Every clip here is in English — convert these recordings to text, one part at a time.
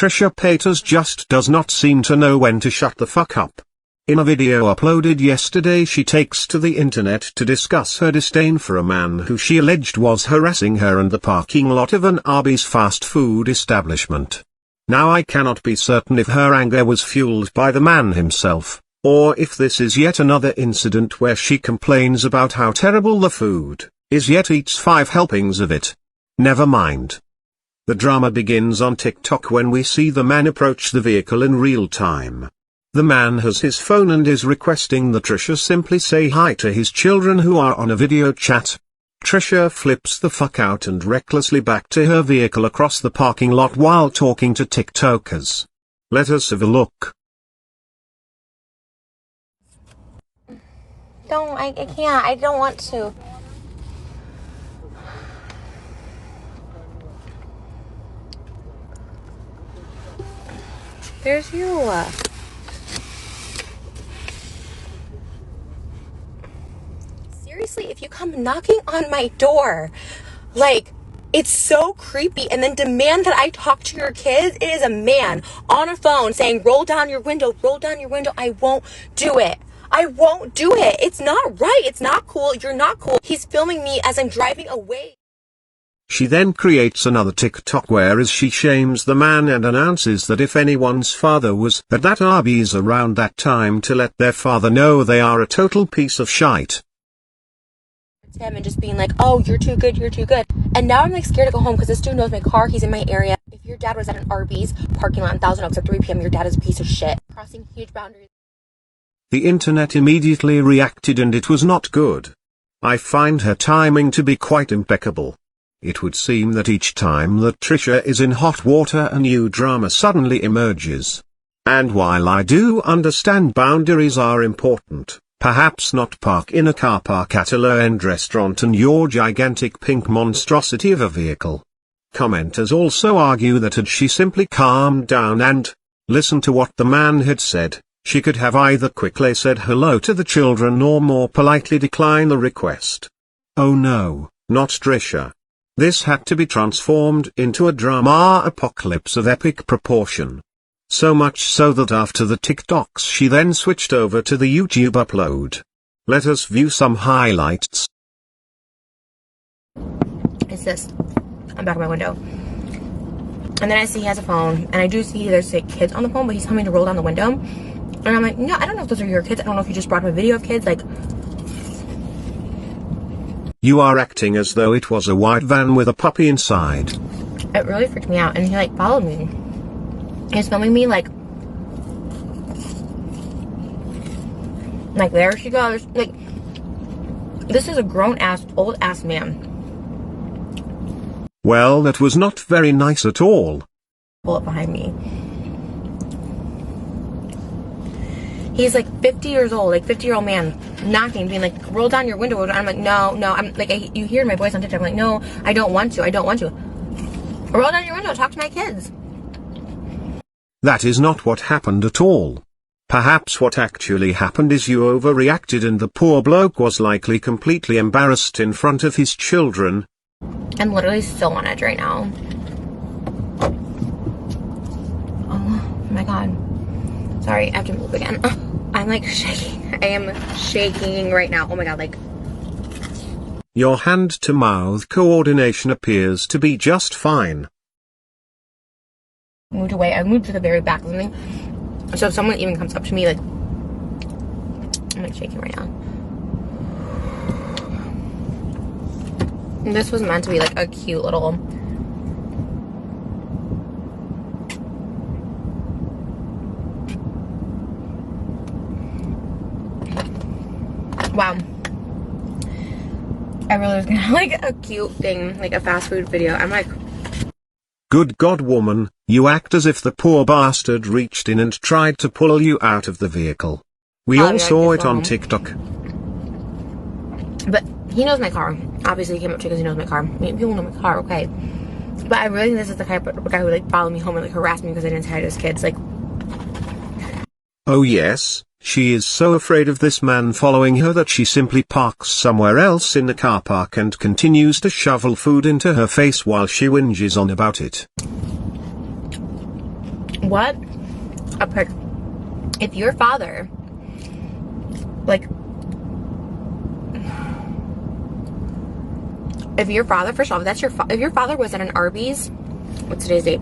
Trisha Paytas just does not seem to know when to shut the fuck up. In a video uploaded yesterday, she takes to the internet to discuss her disdain for a man who she alleged was harassing her in the parking lot of an Arby's fast food establishment. Now I cannot be certain if her anger was fueled by the man himself, or if this is yet another incident where she complains about how terrible the food is yet eats 5 helpings of it. Never mind. The drama begins on TikTok when we see the man approach the vehicle in real time. The man has his phone and is requesting that Trisha simply say hi to his children who are on a video chat. Trisha flips the fuck out and recklessly back to her vehicle across the parking lot while talking to TikTokers. Let us have a look. I can't. I don't want to. There's you. Seriously, if you come knocking on my door, like, it's so creepy, and then demand that I talk to your kids. It is a man on a phone saying, roll down your window, I won't do it. I won't do it. It's not right. It's not cool. You're not cool. He's filming me as I'm driving away. She then creates another TikTok where she shames the man and announces that if anyone's father was at that Arby's around that time to let their father know they are a total piece of shite. Him and just being like, oh, you're too good. And now I'm like scared to go home because this dude knows my car. He's in my area. If your dad was at an Arby's parking lot in Thousand Oaks at 3 p.m., your dad is a piece of shit. Crossing huge boundaries. The internet immediately reacted and it was not good. I find her timing to be quite impeccable. It would seem that each time that Trisha is in hot water a new drama suddenly emerges. And while I do understand boundaries are important, perhaps not park in a car park at a low-end restaurant and your gigantic pink monstrosity of a vehicle. Commenters also argue that had she simply calmed down and listened to what the man had said, she could have either quickly said hello to the children or more politely decline the request. Oh no, not Trisha. This had to be transformed into a drama apocalypse of epic proportion. So much so that after the TikToks she then switched over to the YouTube upload. Let us view some highlights. It's this. I'm back of my window. And then I see he has a phone, and I do see there's like kids on the phone, but he's telling me to roll down the window. And I'm like, no, I don't know if those are your kids. I don't know if you just brought him a video of kids. Like, you are acting as though it was a white van with a puppy inside. It really freaked me out, and he like followed me. He's filming me like there she goes. Like, this is a grown-ass, old-ass man. Well, that was not very nice at all. Pull up behind me. He's like 50 years old, like 50-year-old man, knocking, being like, roll down your window. I'm like, no. I'm like, you hear my voice on TikTok. I'm like, no, I don't want to. Roll down your window, talk to my kids. That is not what happened at all. Perhaps what actually happened is you overreacted and the poor bloke was likely completely embarrassed in front of his children. I'm literally still on edge right now. Oh my god. Sorry, I have to move again. I'm like shaking. I am shaking right now. Oh my god, like. Your hand-to-mouth coordination appears to be just fine. Moved away. I moved to the very back of something. So if someone even comes up to me, like, I'm like shaking right now. And this was meant to be like a cute little. Wow. I really was gonna like a cute thing, like a fast food video. I'm like, good God, woman, you act as if the poor bastard reached in and tried to pull you out of the vehicle. We all saw it on TikTok. But he knows my car. Obviously, he came up to because he knows my car. I mean, people know my car, okay. But I really think this is the type of guy who would like follow me home and like harass me because I didn't say hi to his kids. Like, oh yes, she is so afraid of this man following her that she simply parks somewhere else in the car park and continues to shovel food into her face while she whinges on about it. What a prick. If your father, like, if your father, first of all, if your father was at an Arby's, what's today's date?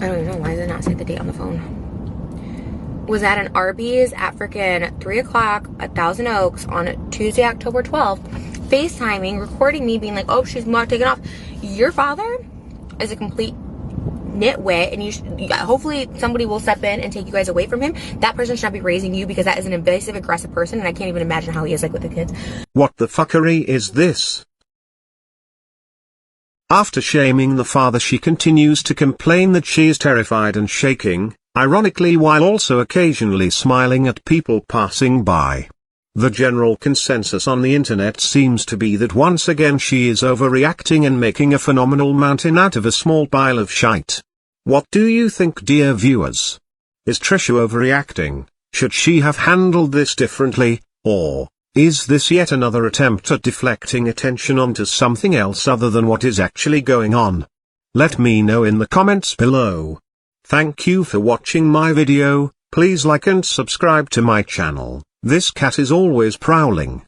I don't even know, why did it not say the date on the phone? Was at an Arby's at freaking 3 o'clock at Thousand Oaks on Tuesday, October 12th, FaceTiming, recording me being like, oh, she's not taking off. Your father is a complete nitwit, and hopefully somebody will step in and take you guys away from him. That person should not be raising you, because that is an invasive, aggressive person, and I can't even imagine how he is like with the kids. What the fuckery is this? After shaming the father, she continues to complain that she is terrified and shaking, ironically while also occasionally smiling at people passing by. The general consensus on the internet seems to be that once again she is overreacting and making a phenomenal mountain out of a small pile of shite. What do you think, dear viewers? Is Trisha overreacting? Should she have handled this differently, or is this yet another attempt at deflecting attention onto something else other than what is actually going on? Let me know in the comments below. Thank you for watching my video. Please like and subscribe to my channel. This cat is always prowling.